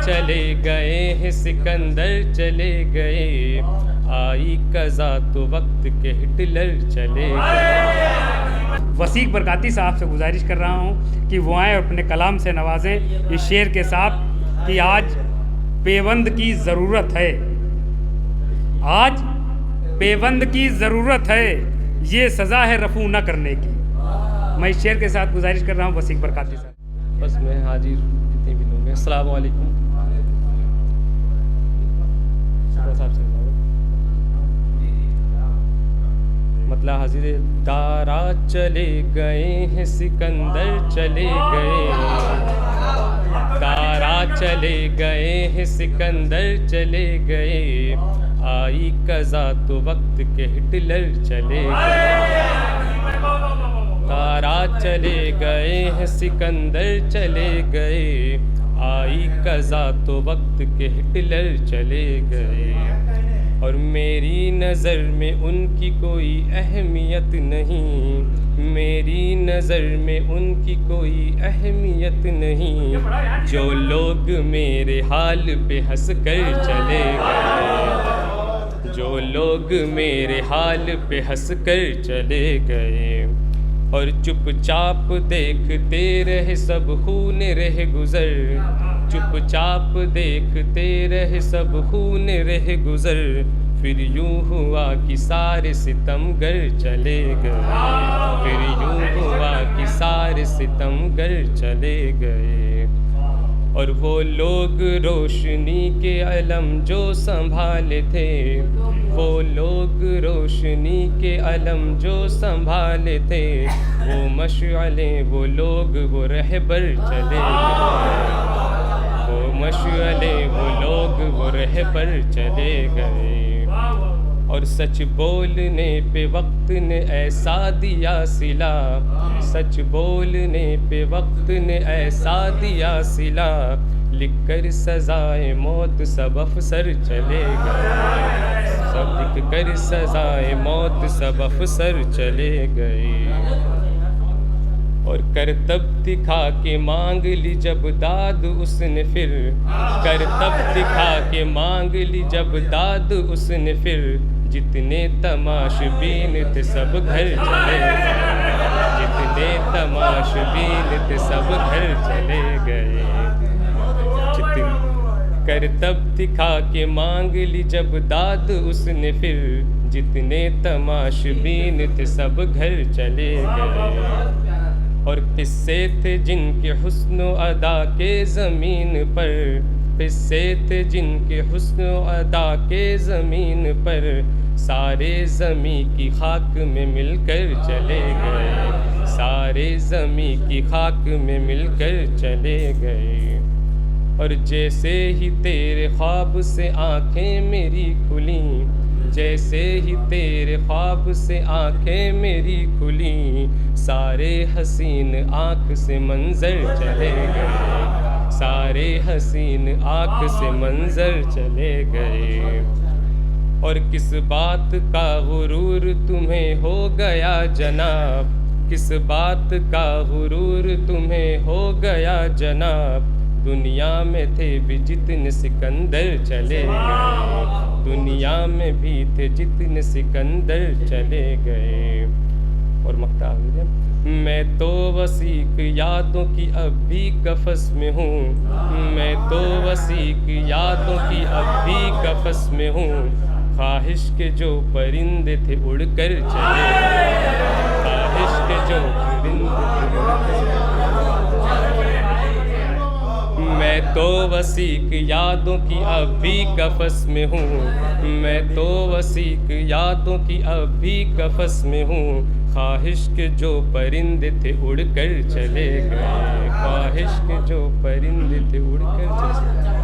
چلے گئے ہیں سکندر چلے گئے، آئی قضا تو وقت کے ہٹلر چلے گئے۔ وسیق برکاتی صاحب سے گزارش کر رہا ہوں کہ وہ آئیں اور اپنے کلام سے نوازیں اس شعر کے ساتھ کہ آج پیوند کی ضرورت ہے، آج پیوند کی ضرورت ہے، یہ سزا ہے رفو نہ کرنے کی۔ میں اس شعر کے ساتھ گزارش کر رہا ہوں وسیق برکاتی صاحب۔ بس میں حاضر جتنے بھی لوگ ہیں، السلام علیکم۔ صاحب سے مطلع حاضر ہے۔ دارا چلے گئے ہیں سکندر چلے گئے، دارا چلے گئے ہیں سکندر چلے گئے، آئی قضا تو وقت کے ہٹلر چلے گئے۔ دارا چلے گئے ہیں سکندر چلے گئے، آئی قضا تو وقت کے ہٹلر چلے گئے۔ اور میری نظر میں ان کی کوئی اہمیت نہیں، میری نظر میں ان کی کوئی اہمیت نہیں، جو لوگ میرے حال پہ ہنس کر چلے گئے، جو لوگ میرے حال پہ ہنس کر چلے گئے۔ اور چپ چاپ دیکھتے رہے سب خون رہ گزر، چپ چاپ دیکھتے رہے سب خون رہ گزر، پھر یوں ہوا کہ سارے ستمگر چلے گئے، پھر یوں ہوا کہ سارے ستمگر چلے گئے۔ اور وہ لوگ روشنی کے علم جو سنبھالے تھے، وہ لوگ روشنی کے علم جو سنبھالے تھے، وہ مشعلیں وہ لوگ وہ رہبر چلے گئے، وہ مشعلیں وہ لوگ وہ رہبر چلے گئے۔ اور سچ بولنے پہ وقت نے ایسا دیا صلہ، سچ بولنے پہ وقت نے ایسا دیا صلہ، لکھ کر سزائے موت سب افسر چلے گئے، سب لکھ کر سزائے موت سب افسر چلے گئے۔ اور کرتب دکھا کے مانگ لی جب داد اس نے پھر، کرتب دکھا کے مانگ لی جب داد اس نے پھر، جتنے تماشبین تھے سب گھر چلے گئے، جتنے تماشبین تھے سب گھر چلے گئے۔ کرتب دکھا کے مانگ لی جب داد اس نے پھر، جتنے تماشبین تھے سب گھر چلے گئے۔ اور قصے تھے جن کے حسن و ادا کے زمین پر، قصے تھے جن کے حسن و ادا کے زمین پر، سارے زمیں کی خاک میں مل کر چلے گئے، سارے زمیں کی خاک میں مل کر چلے گئے۔ اور جیسے ہی تیرے خواب سے آنکھیں میری کھلیں، جیسے ہی تیرے خواب سے آنکھیں میری کھلیں، سارے حسین آنکھ سے منظر چلے گئے، سارے حسین آنکھ سے منظر چلے گئے۔ اور کس بات کا غرور تمہیں ہو گیا جناب، کس بات کا غرور تمہیں ہو گیا جناب، دنیا میں تھے بھی جتنے سکندر چلے گئے، دنیا میں بھی تھے جتنے سکندر چلے گئے۔ اور مقطع ہے، میں تو وسیق یادوں کی اب بھی قفس میں ہوں، میں تو وسیق یادوں کی اب بھی قفس میں ہوں، خواہش کے جو پرندے تھے اڑ کر چلے گئے، خواہش کے جو پرندے تھے اڑ کر چلے گئے۔ میں تو وسیق یادوں کی اب بھی قفس میں ہوں، میں تو وسیق یادوں کی اب بھی قفس میں ہوں، خواہش کے جو پرندے تھے اڑ کر چلے گئے، خواہش کے جو پرندے تھے اڑ کر چلے گئے۔